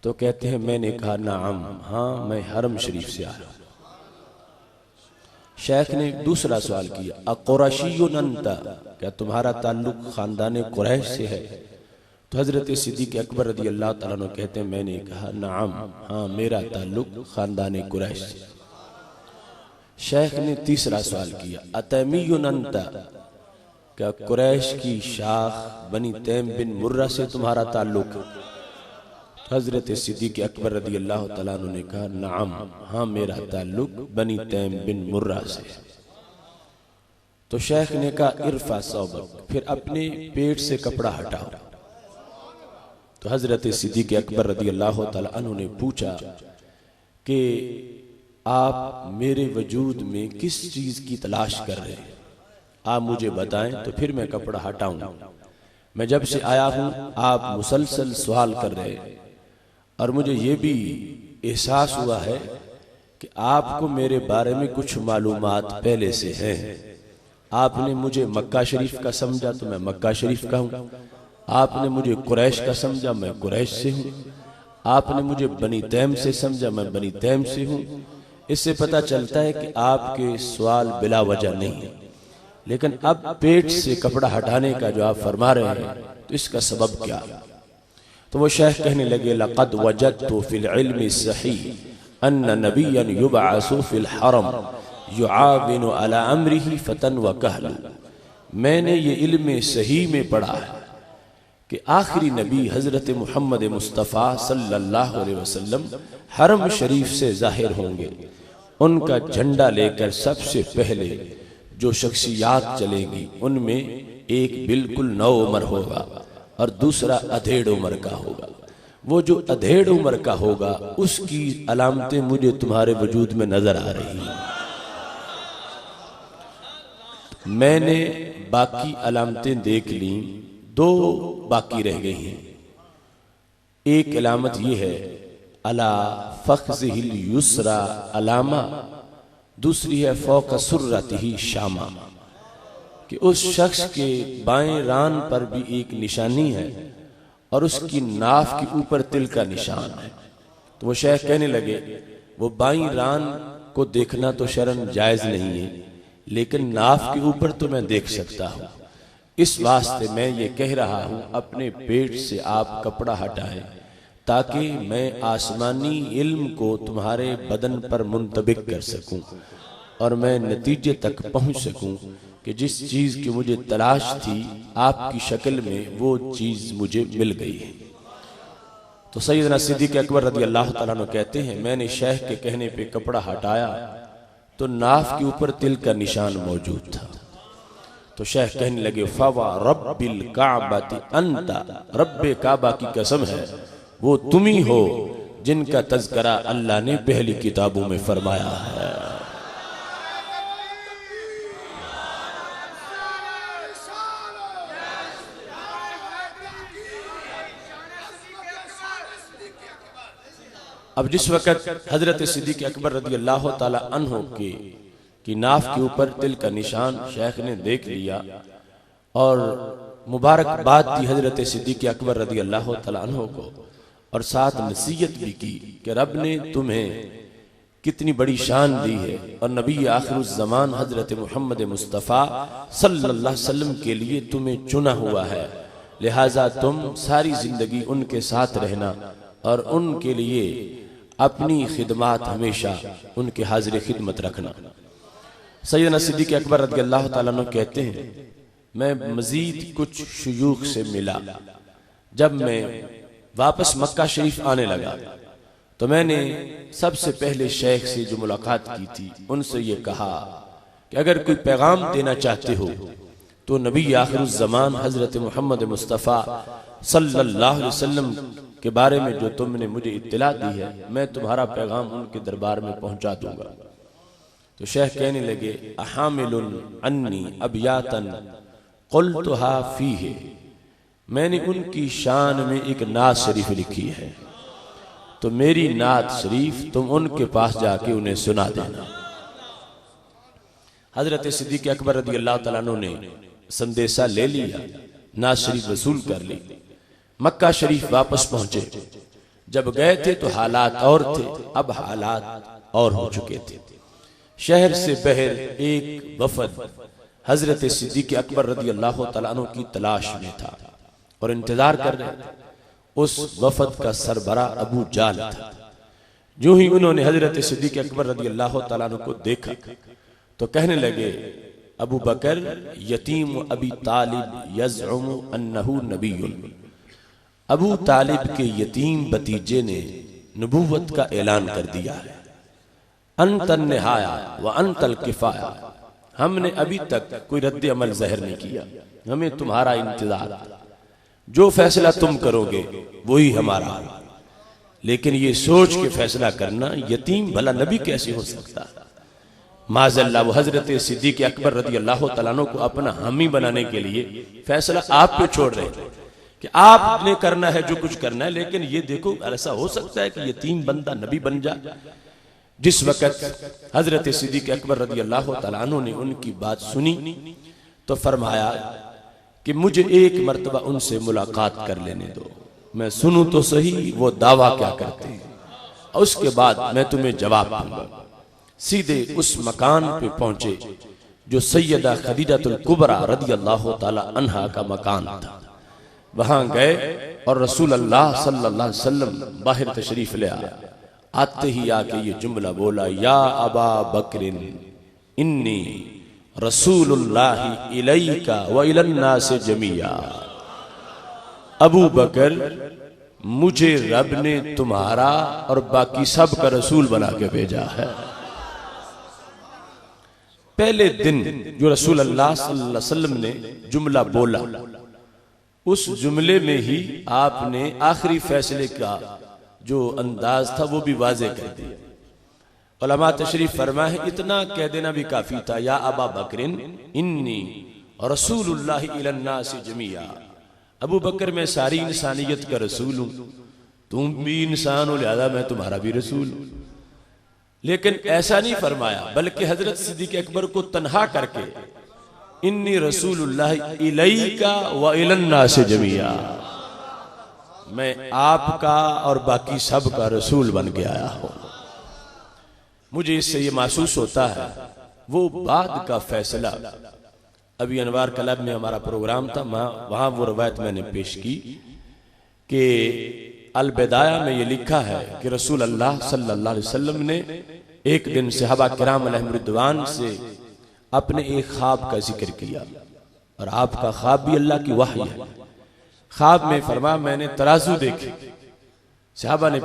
تو کہتے ہیں میں نے کہا نعم، ہاں میں حرم شریف سے آیا ہوں۔ شیخ نے دوسرا سوال کیا اقرشی انت، کیا تمہارا تعلق خاندان قریش سے ہے؟ تو حضرت صدیق اکبر رضی اللہ تعالیٰ عنہ کہتے ہیں میں نے کہا نعم، ہاں میرا تعلق خاندان قریش سے۔ شیخ نے تیسرا سوال کیا اتیمی انت، کیا قریش کی شاخ بنی تیم بن مرہ سے تمہارا تعلق ہے؟ حضرت صدیق اکبر رضی اللہ تعالیٰ عنہ نے کہا نعم، ہاں میرا تعلق بنی تیم بن مرہ سے۔ تو شیخ نے کہا ارفع ثوبک، پھر اپنے پیٹ سے کپڑا ہٹاؤ۔ تو حضرت صدیق اکبر رضی اللہ تعالیٰ عنہ نے پوچھا کہ آپ میرے وجود میں کس چیز کی تلاش کر رہے ہیں؟ آپ مجھے بتائیں تو پھر میں کپڑا ہٹاؤں۔ میں جب سے آیا ہوں آپ مسلسل سوال کر رہے ہیں، اور مجھے یہ بھی احساس ہوا ہے کہ آپ کو میرے بارے میں کچھ معلومات پہلے سے ہیں۔ آپ نے مجھے مکہ شریف کا سمجھا تو میں مکہ شریف کا ہوں، آپ نے مجھے قریش کا سمجھا میں قریش سے ہوں، آپ نے مجھے بنی تیم سے سمجھا میں بنی تیم سے ہوں۔ اس سے پتہ چلتا ہے کہ آپ کے سوال بلا وجہ نہیں ہے، لیکن اب پیٹ سے کپڑا ہٹانے کا جو آپ فرما رہے ہیں تو اس کا سبب کیا؟ تو وہ شیخ کہنے لگے لقد وجدت فی العلم الصحیح ان نبیا یبعث فی الحرم یعاون علی امرہ فتن و کہلا، میں نے یہ علم صحیح میں پڑھا ہے کہ آخری نبی حضرت محمد مصطفیٰ صلی اللہ علیہ وسلم حرم شریف سے ظاہر ہوں گے، ان کا جھنڈا لے کر سب سے پہلے جو شخصیات چلیں گی ان میں ایک بالکل نو عمر ہوگا اور دوسرا ادھیڑ عمر کا ہوگا۔ وہ جو ادھیڑ عمر کا ہوگا اس کی علامتیں مجھے تمہارے وجود میں نظر آ رہی ہیں۔ میں نے باقی علامتیں دیکھ لیں، دو باقی رہ گئی ہیں۔ ایک علامت یہ ہے علی فخذہ الیسری علامہ، دوسری ہے فوق سرتہ شامہ، کہ اس شخص کے بائیں ران پر بھی ایک نشانی ہے اور اس کی ناف کے اوپر تل کا نشان ہے۔ تو وہ شیخ کہنے لگے وہ بائیں ران کو دیکھنا تو شرعاً جائز نہیں ہے، لیکن ناف کے اوپر تو میں دیکھ سکتا ہوں، اس واسطے میں یہ کہہ رہا ہوں اپنے پیٹ سے آپ کپڑا ہٹائیں تاکہ میں آسمانی علم کو تمہارے بدن پر منطبق کر سکوں اور میں نتیجے تک پہنچ سکوں کہ جس چیز کی مجھے تلاش تھی آپ کی شکل میں وہ چیز مجھے مل گئی ہے۔ تو سیدنا صدیق اکبر رضی اللہ تعالیٰ عنہ کہتے ہیں میں نے شیخ کے کہنے پہ کپڑا ہٹایا تو ناف کے اوپر تل کا نشان موجود تھا۔ تو شیخ کہنے لگے فوا رب الکعبۃ انت، رب کعبہ کی قسم ہے وہ تمہی ہو جن کا تذکرہ اللہ نے پہلی کتابوں میں فرمایا ہے۔ اب جس وقت حضرت صدیق اکبر رضی اللہ تعالی عنہ کی ناف کے اوپر تل کا نشان شیخ نے دیکھ لیا اور مبارکباد دی حضرت صدیق اکبر رضی اللہ تعالی عنہ کو، اور ساتھ نصیحت بھی کی کہ رب نے تمہیں کتنی بڑی شان دی ہے اور نبی آخر الزمان حضرت محمد مصطفیٰ صلی اللہ علیہ وسلم کے لیے تمہیں چنا ہوا ہے، لہٰذا تم ساری زندگی ان کے ساتھ رہنا اور ان کے لیے اپنی خدمات ہمیشہ ان کے حاضر خدمت رکھنا۔ سیدنا صدیق اکبر رضی اللہ تعالیٰ عنہ کہتے ہیں میں مزید کچھ شیوخ سے ملا، جب میں واپس مکہ شریف آنے لگا تو میں نے سب سے پہلے شیخ سے جو ملاقات کی تھی ان سے یہ کہا کہ اگر کوئی پیغام دینا چاہتے ہو تو نبی آخر الزمان حضرت محمد مصطفیٰ صلی اللہ علیہ وسلم کے بارے میں جو تم نے مجھے اطلاع دی ہے میں تمہارا پیغام ان کے دربار میں پہنچا دوں گا۔ تو شیخ کہنے لگے احامل عنی ابیاتا قلتها فیہ، میں نے ان کی شان میں ایک نعت شریف لکھی ہے تو میری نعت شریف تم ان کے پاس جا کے انہیں سنا دینا۔ حضرت صدیق اکبر رضی اللہ تعالیٰ عنہ نے سندیسہ لے لیا، نعت شریف وصول کر لی، مکہ شریف واپس پہنچے۔ جب گئے تھے تو حالات اور تھے، اب حالات اور ہو چکے تھے۔ شہر سے بہر ایک وفد حضرت صدیق اکبر رضی اللہ تعالیٰ عنہ کی تلاش میں تھا اور انتظار کر رہے تھے۔ اس وفد کا سربراہ ابو جہل تھا۔ جو ہی انہوں نے حضرت صدیق اکبر رضی اللہ تعالیٰ عنہ کو دیکھا تو کہنے لگے ابو بکر یتیم ابی طالب یزعم انہو نبی۔ ابو طالب کے یتیم بتیجے نے نبوت کا اعلان کر دیا ہے۔ انت النہایا وانت الکفایا، ہم نے ابھی تک کوئی رد عمل ظاہر نہیں کیا، ہمیں تمہارا انتظار، جو فیصلہ تم کرو گے وہی ہمارا، لیکن یہ سوچ کے فیصلہ کرنا یتیم بھلا نبی کیسے ہو سکتا؟ معاذ اللہ، وہ حضرت صدیق اکبر رضی اللہ تعالیٰ عنہ کو اپنا حامی بنانے کے لیے فیصلہ آپ پہ چھوڑ رہے تھے کہ آپ نے کرنا ہے جو کچھ کرنا ہے، لیکن یہ دیکھو ایسا ہو سکتا ہے کہ یتیم بندہ نبی بن جائے۔ جس وقت حضرت صدیق اکبر رضی اللہ تعالیٰ عنہ نے ان کی بات سنی تو فرمایا کہ مجھے ایک مرتبہ ان سے ملاقات کر لینے دو، میں سنوں تو صحیح وہ دعویٰ کیا کرتے ہیں، اور اس کے بعد میں تمہیں جواب دوں گا۔ سیدھے اس مکان پہ پہنچے جو سیدہ خدیجہ الکبریٰ رضی اللہ تعالیٰ عنہا کا مکان تھا۔ وہاں گئے اور رسول اللہ صلی اللہ علیہ وسلم باہر تشریف لے آیا۔ آتے ہی آکے یہ جملہ بولا، یا ابا بکر انی رسول اللہ الیک و الی الناس جمیعا۔ ابو بکر مجھے رب نے تمہارا اور باقی سب کا رسول بنا کے بھیجا ہے۔ پہلے دن جو رسول اللہ صلی اللہ علیہ وسلم نے جملہ بولا، اس جملے میں ہی آپ نے آخری فیصلے کا جو انداز تھا وہ بھی واضح کر دیا۔ علماء تشریف فرمائے اتنا کہہ دینا بھی کافی تھا، یا ابا بکر انی رسول اللہ الی الناس جمیعا۔ ابو بکر میں ساری انسانیت کا رسول ہوں، تم بھی انسان ہو لہذا میں تمہارا بھی رسول ہوں۔ لیکن ایسا نہیں فرمایا، بلکہ حضرت صدیق اکبر کو تنہا کر کے انی رسول اللہ الیک و الی الناس جمیعا، میں آپ کا اور باقی سب کا رسول بن کے آیا ہوں۔ مجھے اس سے یہ محسوس ہوتا ہے وہ بعد کا فیصلہ، ابھی انوار کلب میں ہمارا پروگرام تھا، وہاں وہ روایت میں نے پیش کی کہ البدایہ میں یہ لکھا ہے کہ رسول اللہ صلی اللہ علیہ وسلم نے ایک دن صحابہ کرام علیہم رضوان سے اپنے ایک خواب کا ذکر کیا، اور آپ کا خواب بھی اللہ کی وحی ہے۔ خواب میں فرمایا میں نے ترازو دیکھے، صحابہ نے